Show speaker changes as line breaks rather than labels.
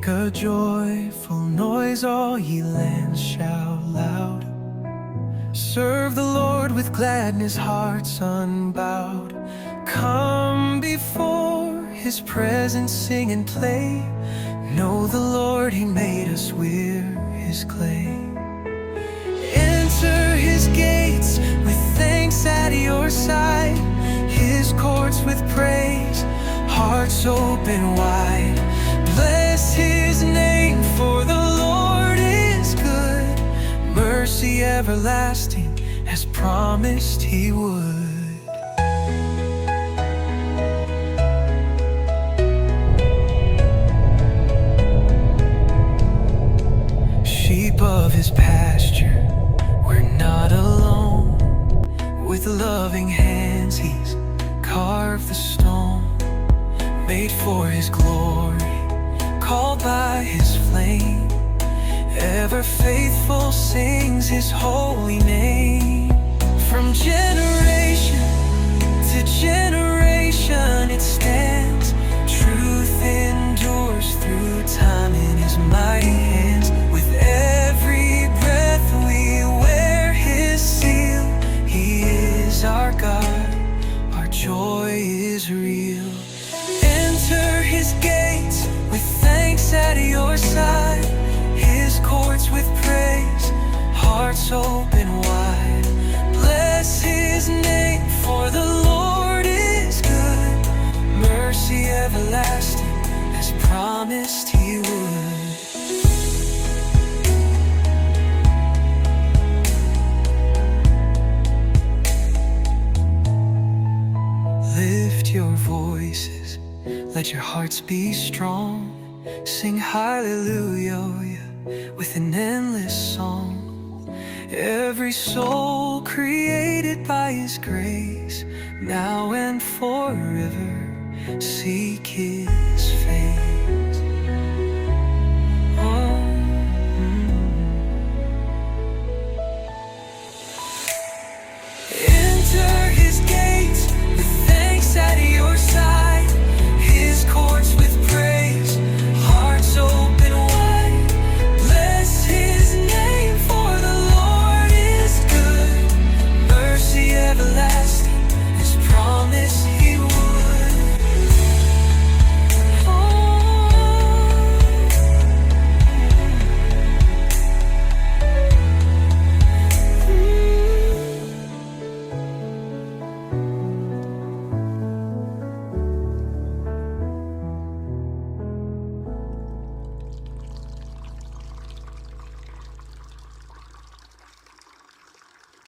Make a joyful noise, all ye lands, shout loud. Serve the Lord with gladness, hearts unbowed. Come before His presence, sing and play. Know the Lord, He made us, we're His clay. Enter His gates with thanks at your side, His courts with praise, hearts open wide. Bless His name, for the Lord is good. Mercy everlasting, as promised He would. Sheep of His pasture, we're not alone. With loving hands He's carved the stone, made for His glory, called by His flame. Ever faithful sings His holy name. From generation to generation it stands. Truth endures through time in His mighty hands. With every breath we wear His seal. He is our God, our joy is real. Enter His gates with thanks at your side, His courts with praise, hearts open wide. Bless His name, for the Lord is good. Mercy everlasting, as promised He would. Lift your voices, let your hearts be strong. Sing hallelujah with an endless song. Every soul created by His grace, now and forever seek His face.